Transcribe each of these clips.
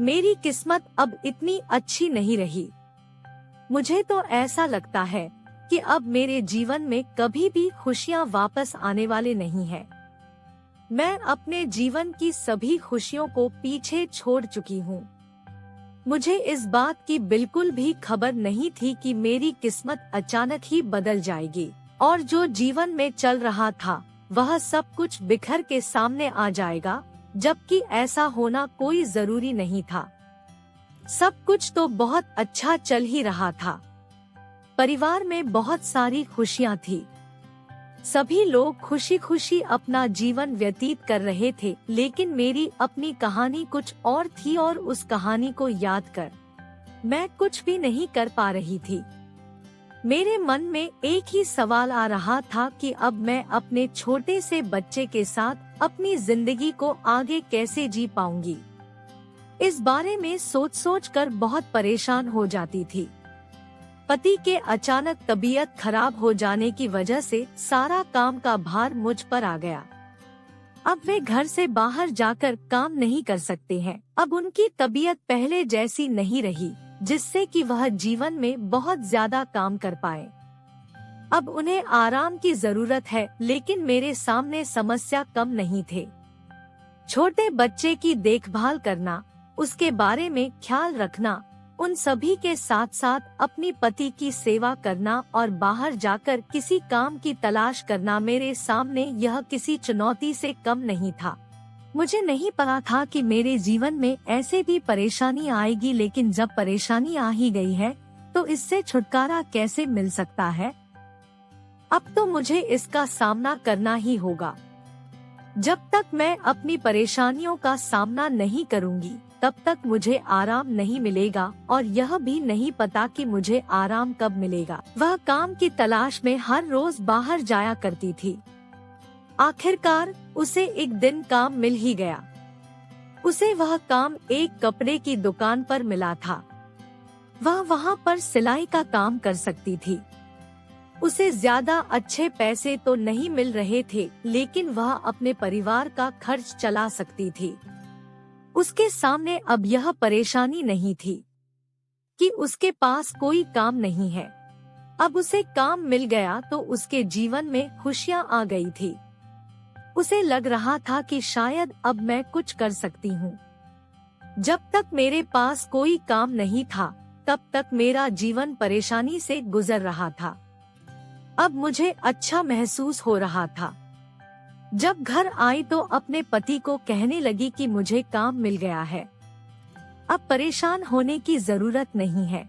मेरी किस्मत अब इतनी अच्छी नहीं रही। मुझे तो ऐसा लगता है कि अब मेरे जीवन में कभी भी खुशियाँ वापस आने वाले नहीं हैं। मैं अपने जीवन की सभी खुशियों को पीछे छोड़ चुकी हूँ। मुझे इस बात की बिल्कुल भी खबर नहीं थी कि मेरी किस्मत अचानक ही बदल जाएगी और जो जीवन में चल रहा था वह सब कुछ बिखर के सामने आ जाएगा, जबकि ऐसा होना कोई जरूरी नहीं था। सब कुछ तो बहुत अच्छा चल ही रहा था। परिवार में बहुत सारी खुशियाँ थी। सभी लोग खुशी खुशी अपना जीवन व्यतीत कर रहे थे, लेकिन मेरी अपनी कहानी कुछ और थी और उस कहानी को याद कर मैं कुछ भी नहीं कर पा रही थी। मेरे मन में एक ही सवाल आ रहा था कि अब मैं अपने छोटे से बच्चे के साथ अपनी जिंदगी को आगे कैसे जी पाऊंगी। इस बारे में सोच सोच कर बहुत परेशान हो जाती थी। पति के अचानक तबीयत खराब हो जाने की वजह से सारा काम का भार मुझ पर आ गया। अब वे घर से बाहर जाकर काम नहीं कर सकते हैं। अब उनकी तबीयत पहले जैसी नहीं रही, जिससे कि वह जीवन में बहुत ज्यादा काम कर पाए। अब उन्हें आराम की जरूरत है, लेकिन मेरे सामने समस्या कम नहीं थे। छोटे बच्चे की देखभाल करना, उसके बारे में ख्याल रखना, उन सभी के साथ साथ अपनी पति की सेवा करना और बाहर जाकर किसी काम की तलाश करना, मेरे सामने यह किसी चुनौती से कम नहीं था। मुझे नहीं पता था कि मेरे जीवन में ऐसे भी परेशानी आएगी, लेकिन जब परेशानी आ ही गई है तो इससे छुटकारा कैसे मिल सकता है। अब तो मुझे इसका सामना करना ही होगा। जब तक मैं अपनी परेशानियों का सामना नहीं करूंगी, तब तक मुझे आराम नहीं मिलेगा और यह भी नहीं पता कि मुझे आराम कब मिलेगा। वह काम की तलाश में हर रोज बाहर जाया करती थी। आखिरकार उसे एक दिन काम मिल ही गया। उसे वह काम एक कपड़े की दुकान पर मिला था। वह वहाँ पर सिलाई का काम कर सकती थी। उसे ज्यादा अच्छे पैसे तो नहीं मिल रहे थे, लेकिन वह अपने परिवार का खर्च चला सकती थी। उसके सामने अब यह परेशानी नहीं थी कि उसके पास कोई काम नहीं है। अब उसे काम मिल गया तो उसके जीवन में खुशियाँ आ गई थी। उसे लग रहा था कि शायद अब मैं कुछ कर सकती हूँ। जब तक मेरे पास कोई काम नहीं था, तब तक मेरा जीवन परेशानी से गुजर रहा था। अब मुझे अच्छा महसूस हो रहा था। जब घर आई तो अपने पति को कहने लगी कि मुझे काम मिल गया है, अब परेशान होने की जरूरत नहीं है।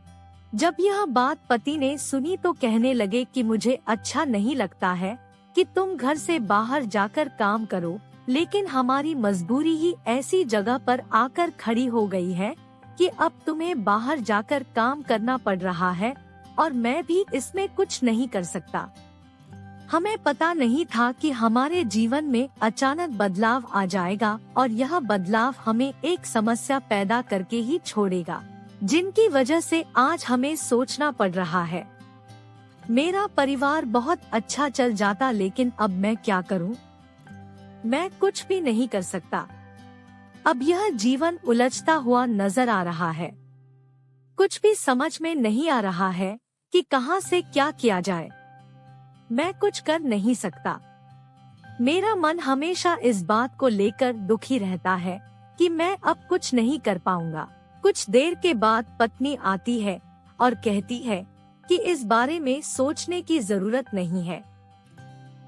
जब यह बात पति ने सुनी तो कहने लगे कि मुझे अच्छा नहीं लगता है कि तुम घर से बाहर जाकर काम करो, लेकिन हमारी मजबूरी ही ऐसी जगह पर आकर खड़ी हो गई है कि अब तुम्हें बाहर जाकर काम करना पड़ रहा है और मैं भी इसमें कुछ नहीं कर सकता। हमें पता नहीं था कि हमारे जीवन में अचानक बदलाव आ जाएगा और यह बदलाव हमें एक समस्या पैदा करके ही छोड़ेगा, जिनकी वजह से आज हमें सोचना पड़ रहा है। मेरा परिवार बहुत अच्छा चल जाता, लेकिन अब मैं क्या करूं? मैं कुछ भी नहीं कर सकता। अब यह जीवन उलझता हुआ नजर आ रहा है। कुछ भी समझ में नहीं आ रहा है कि कहां से क्या किया जाए। मैं कुछ कर नहीं सकता। मेरा मन हमेशा इस बात को लेकर दुखी रहता है कि मैं अब कुछ नहीं कर पाऊंगा। कुछ देर के बाद पत्नी आती है और कहती है कि इस बारे में सोचने की जरूरत नहीं है।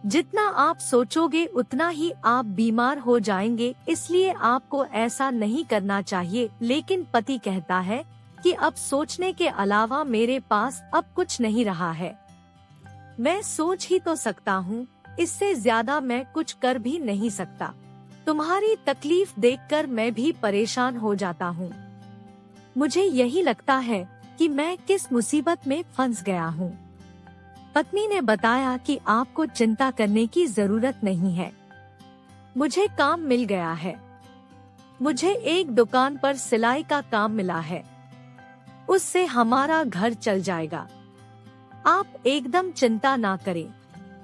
जितना आप सोचोगे उतना ही आप बीमार हो जाएंगे, इसलिए आपको ऐसा नहीं करना चाहिए। लेकिन पति कहता है कि अब सोचने के अलावा मेरे पास अब कुछ नहीं रहा है। मैं सोच ही तो सकता हूँ, इससे ज्यादा मैं कुछ कर भी नहीं सकता। तुम्हारी तकलीफ देखकर मैं भी परेशान हो जाता हूँ। मुझे यही लगता है कि मैं किस मुसीबत में फंस गया हूँ। पत्नी ने बताया कि आपको चिंता करने की जरूरत नहीं है। मुझे काम मिल गया है। मुझे एक दुकान पर सिलाई का काम मिला है। उससे हमारा घर चल जाएगा। आप एकदम चिंता ना करें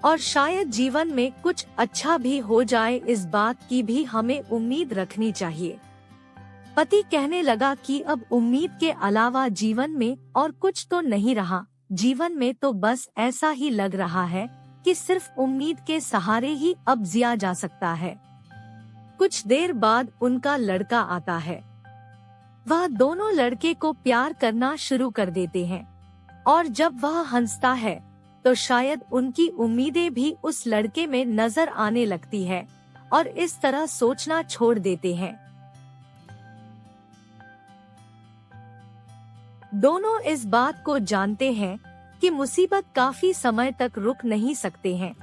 और शायद जीवन में कुछ अच्छा भी हो जाए, इस बात की भी हमें उम्मीद रखनी चाहिए। पति कहने लगा कि अब उम्मीद के अलावा जीवन में और कुछ तो नहीं रहा। जीवन में तो बस ऐसा ही लग रहा है कि सिर्फ उम्मीद के सहारे ही अब जिया जा सकता है। कुछ देर बाद उनका लड़का आता है। वह दोनों लड़के को प्यार करना शुरू कर देते हैं और जब वह हंसता है तो शायद उनकी उम्मीदें भी उस लड़के में नजर आने लगती है और इस तरह सोचना छोड़ देते हैं। दोनों इस बात को जानते हैं कि मुसीबत काफी समय तक रुक नहीं सकते हैं,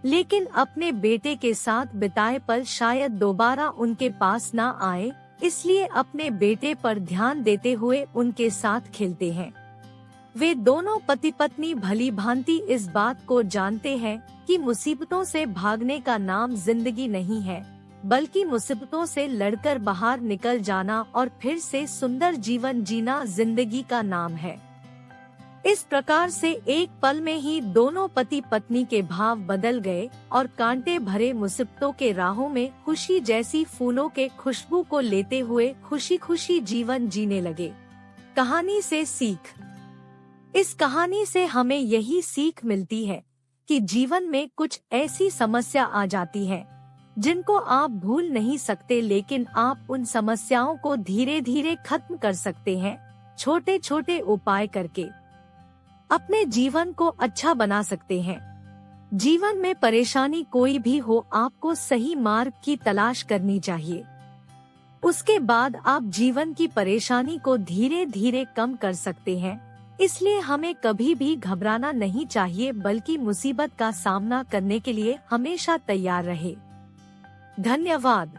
लेकिन अपने बेटे के साथ बिताए पल शायद दोबारा उनके पास ना आए, इसलिए अपने बेटे पर ध्यान देते हुए उनके साथ खेलते हैं। वे दोनों पति पत्नी भली भांति इस बात को जानते हैं कि मुसीबतों से भागने का नाम जिंदगी नहीं है, बल्कि मुसीबतों से लड़कर बाहर निकल जाना और फिर से सुंदर जीवन जीना जिंदगी का नाम है। इस प्रकार से एक पल में ही दोनों पति पत्नी के भाव बदल गए और कांटे भरे मुसीबतों के राहों में खुशी जैसी फूलों के खुशबू को लेते हुए खुशी खुशी जीवन जीने लगे। कहानी से सीख। इस कहानी से हमें यही सीख मिलती है कि जीवन में कुछ ऐसी समस्या आ जाती है जिनको आप भूल नहीं सकते, लेकिन आप उन समस्याओं को धीरे धीरे खत्म कर सकते हैं। छोटे छोटे उपाय करके अपने जीवन को अच्छा बना सकते हैं। जीवन में परेशानी कोई भी हो, आपको सही मार्ग की तलाश करनी चाहिए। उसके बाद आप जीवन की परेशानी को धीरे धीरे कम कर सकते हैं। इसलिए हमें कभी भी घबराना नहीं चाहिए, बल्कि मुसीबत का सामना करने के लिए हमेशा तैयार रहे। धन्यवाद।